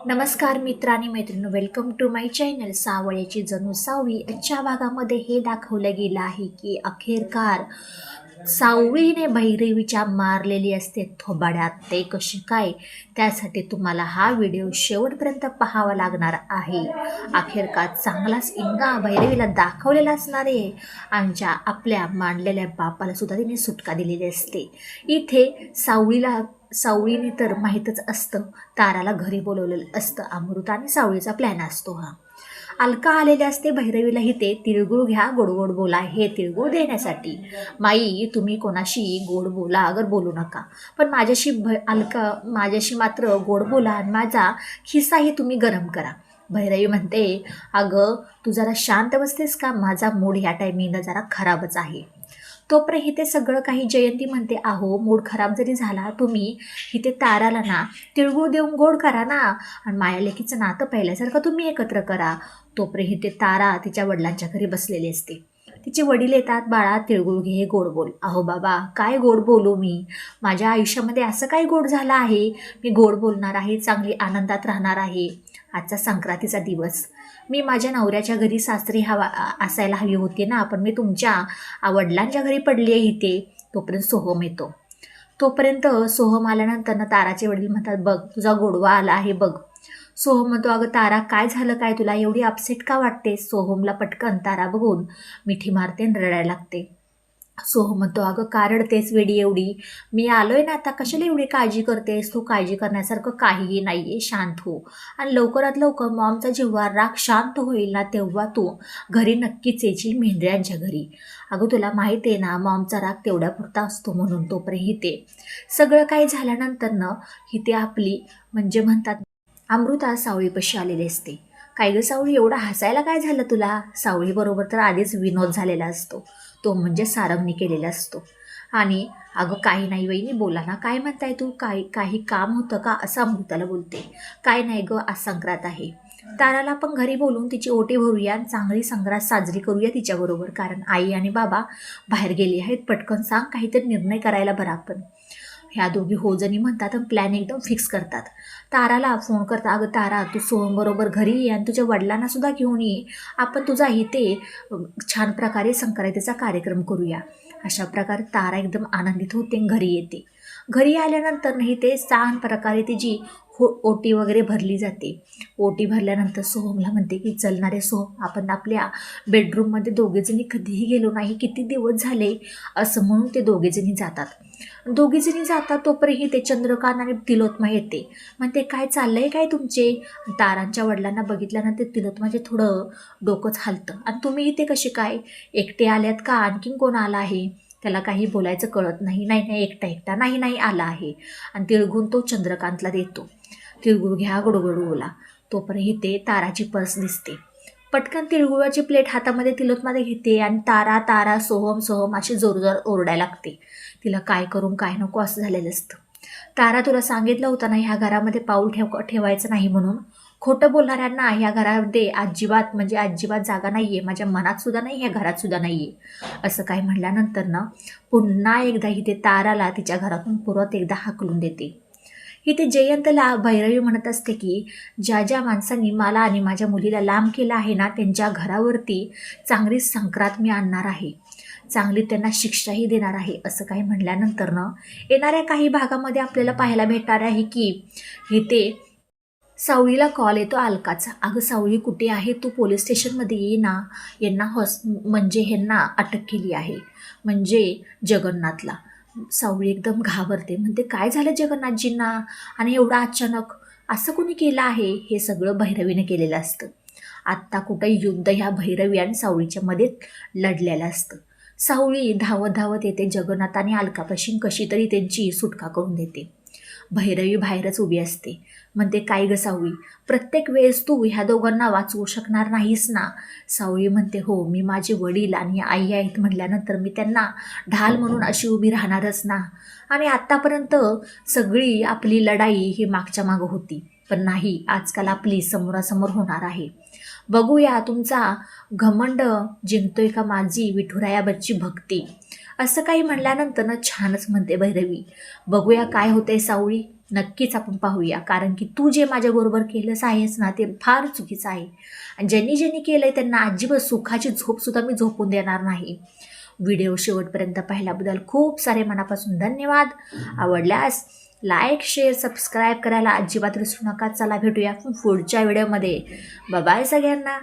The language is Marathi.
नमस्कार मित्र आणि मैत्रिणी, वेलकम टू माय चॅनल. सावळ्याची जणू सावळी. आजच्या भागामध्ये हे दाखवलं गेलं आहे की अखेरकार सावळीने भैरवीच्या मारलेली असते थोबाड्यात. ते कशी काय, त्यासाठी तुम्हाला हा व्हिडिओ शेवटपर्यंत पाहावा लागणार आहे. अखेरकार चांगलाच इंगा भैरवीला दाखवलेला असणार आहे. आमच्या आपल्या मांडलेल्या बापाला सुद्धा तिने सुटका दिलेली असते. इथे सावळीने तर माहीतच असतं, ताराला घरी बोलवलेलं असतं. अमृता आणि सावळीचा प्लॅन असतो हा. अलका आलेले असते भैरवीला. ते तिळगुळ घ्या, गोड गोड बोला, हे तिळगुळ देण्यासाठी. माई, तुम्ही कोणाशी गोड बोला, अगर बोलू नका, पण माझ्याशी मात्र गोड बोला आणि माझा खिस्साही तुम्ही गरम करा. भैरवी म्हणते, अगं तू जरा शांत बसतेस का? माझा मूड ह्या टायमिंगला जरा खराबच आहे. तोपर्यंत इथे सगळं काही जयंती म्हणते, अहो मूड खराब जरी झाला, तुम्ही इथे ताराला ना तिळगुळ देऊन गोड करा ना, आणि माया लेकीचं नातं पहिल्यासारखं तुम्ही एकत्र करा. तोपर्यंत इथे तारा तिच्या वडिलांच्या घरी बसलेली असते. तिचे वडील येतात, बाळा तिळगुळ घे, गोड बोल. अहो बाबा, काय गोड बोलू मी? माझ्या आयुष्यामध्ये असं काय गोड झालं आहे? मी गोड बोलणार आहे, चांगली आनंदात राहणार आहे. आजचा संक्रांतीचा दिवस, मी माझ्या नवऱ्याच्या घरी सासरी असायला हवी होती ना, पण मी तुमच्या वडिलांच्या घरी पडली आहे इथे. तोपर्यंत सोहम येतो. तोपर्यंत सोहम आल्यानंतर ना ताराचे वडील म्हणतात, बघ तुझा गोडवा आला आहे बघ. सोहम म्हणतो, अगं तारा काय झालं, काय तुला एवढी अपसेट का वाटते? सोहमला पटकन तारा बघून मिठी मारते आणि रडायला लागते. सोहम म्हणतो, अगं का रडतेस वेडी एवढी? मी आलोय ना आता, कशाला एवढी काळजी करतेस? तू काळजी करण्यासारखं काहीही नाही आहे, शांत हो. आणि लवकरात लवकर मॉमचा जेव्हा राग शांत होईल ना, तेव्हा तू घरी नक्कीच येशील, मेंढऱ्यांच्या घरी. अगं तुला माहीत आहे ना, मॉमचा राग तेवढ्यापुरता असतो म्हणून. तोपर्यंत हिते सगळं काही झाल्यानंतर ना, हिते आपली म्हणजे म्हणतात अमृता सावळीपाशी आलेली असते. काय गं सावळी, एवढा हसायला काय झालं तुला? सावळीबरोबर तर आधीच विनोद झालेला असतो, तो म्हणजे सारंगने केलेला असतो. आणि अगं काही नाही वहिनी, बोला ना, काय म्हणताय तू? काही काम होतं का, असं अमृताला बोलते. काय नाही गं, आज संक्रांत आहे. ताराला पण घरी बोलून तिची ओटी भरूया आणि चांगली संक्रांत साजरी करूया तिच्याबरोबर, कारण आई आणि बाबा बाहेर गेले आहेत. पटकन सांग, काहीतरी निर्णय करायला बरं आपण. ह्या दोघी हो जणी म्हणतात आणि प्लॅन एकदम फिक्स करतात. ताराला फोन करता, अगं तारा, तू सोहमबरोबर घरी ये आणि तुझ्या वडिलांना सुद्धा घेऊन ये. आपण तुझा इथे छान प्रकारे संक्रांतीचा कार्यक्रम करूया. अशा प्रकारे तारा एकदम आनंदित होते, घरी येते. घरी आल्यानंतर नाही ते छान प्रकारे तिची ओटी वगैरे भरली जाते. ओटी भरल्यानंतर सोहमला म्हणते की, चलणारे सोहम, आपण आपल्या बेडरूममध्ये दोघेजणी कधीही गेलो नाही, किती दिवस झाले, असं म्हणून ते दोघेजणी जातात. तोपर्यंत ते चंद्रकांत आणि तिलोत्मा येते. म्हणते, काय चाललंय काय तुमचे? तारांच्या वडिलांना बघितल्यानंतर तिलोत्माचे थोडं डोकंच हलतं. आणि तुम्ही इथे कसे काय एकटे आल्यात का? आणखीन कोण आला आहे? त्याला काही बोलायचं कळत नाही. नाही एकटा नाही आला आहे. आणि तिळगुळ तो चंद्रकांतला देतो. तिळगुळ घ्या, गोडगोड बोला. तोपर्यंत इथे ताराची पर्स दिसते. पटकन तिळगुळाची प्लेट हातामध्ये तिलोत्माला घेते आणि तारा तारा, सोहम सोहम अशी जोरजोर ओरडायला लागते. तिला काय करून काय नको असं झालेलं असतं. तारा, तुला सांगितलं होतं ना, ह्या घरामध्ये पाऊल ठेवायचं नाही म्हणून. खोटं बोलणाऱ्यांना ह्या घरामध्ये अजिबात जागा नाही आहे. माझ्या मनात सुद्धा नाही, ह्या घरात सुद्धा नाही आहे. असं काय म्हटल्यानंतर ना, पुन्हा एकदा इथे ताराला तिच्या घरातून परत एकदा हाकलून देते. इथे जयंतला भैरवी म्हणत असते की, ज्या ज्या माणसांनी मला आणि माझ्या मुलीला लांब केलं आहे ना, त्यांच्या घरावरती चांगली संक्रांत मी आणणार आहे, चांगली त्यांना शिक्षाही देणार आहे. असं काही म्हणल्यानंतर ना, येणाऱ्या काही भागामध्ये आपल्याला पाहायला भेटणार आहे की इथे सावळीला कॉल येतो अलकाचा. अगं सावळी कुठे आहे तू? पोलीस स्टेशनमध्ये ये ना, ह्यांना अटक केली आहे, म्हणजे जगन्नाथला. सावळी एकदम घाबरते, म्हणते काय झालं जगन्नाथजींना आणि एवढं अचानक? असं कोणी केलं आहे? हे सगळं भैरवीने केलेलं असतं. आत्ता कुठं युद्ध ह्या भैरवी आणि सावळीच्या मध्ये लढलेलं असतं. सावळी धावत धावत येते जगन्नाथ आणि अलकापाशी, कशी तरी त्यांची सुटका करून देते. भैरवी बाहेरच उभी असते. म्हणते, काय ग सावळी, प्रत्येक वेळेस तू ह्या दोघांना वाचवू शकणार नाहीस ना? सावळी म्हणते, हो, मी माझे वडील आणि आई आहेत म्हटल्यानंतर मी त्यांना ढाल म्हणून अशी उभी राहणारच ना. आणि आत्तापर्यंत सगळी आपली लढाई ही मागच्या मागं होती, पण नाही, आजकाल आपली समोरासमोर होणार आहे. बघूया तुमचा घमंड जिंकतोय का माझी विठुरायाबाची भक्ती. असं काही म्हणल्यानंतर ना, छानच म्हणते भैरवी. बघूया काय होतंय सावळी. नक्कीच आपण पाहूया, कारण की तू जे माझ्याबरोबर केलंस आहेस ना ते फार चुकीचं आहे. आणि ज्यांनी केलं आहे त्यांना अजिबात सुखाची झोपसुद्धा मी झोपून देणार नाही. व्हिडिओ शेवटपर्यंत पाहिल्याबद्दल खूप सारे मनापासून धन्यवाद. आवडल्यास लाईक शेअर सबस्क्राईब करायला अजिबात विसरू नका. चला भेटूया पुढच्या व्हिडिओमध्ये. बाय सगळ्यांना.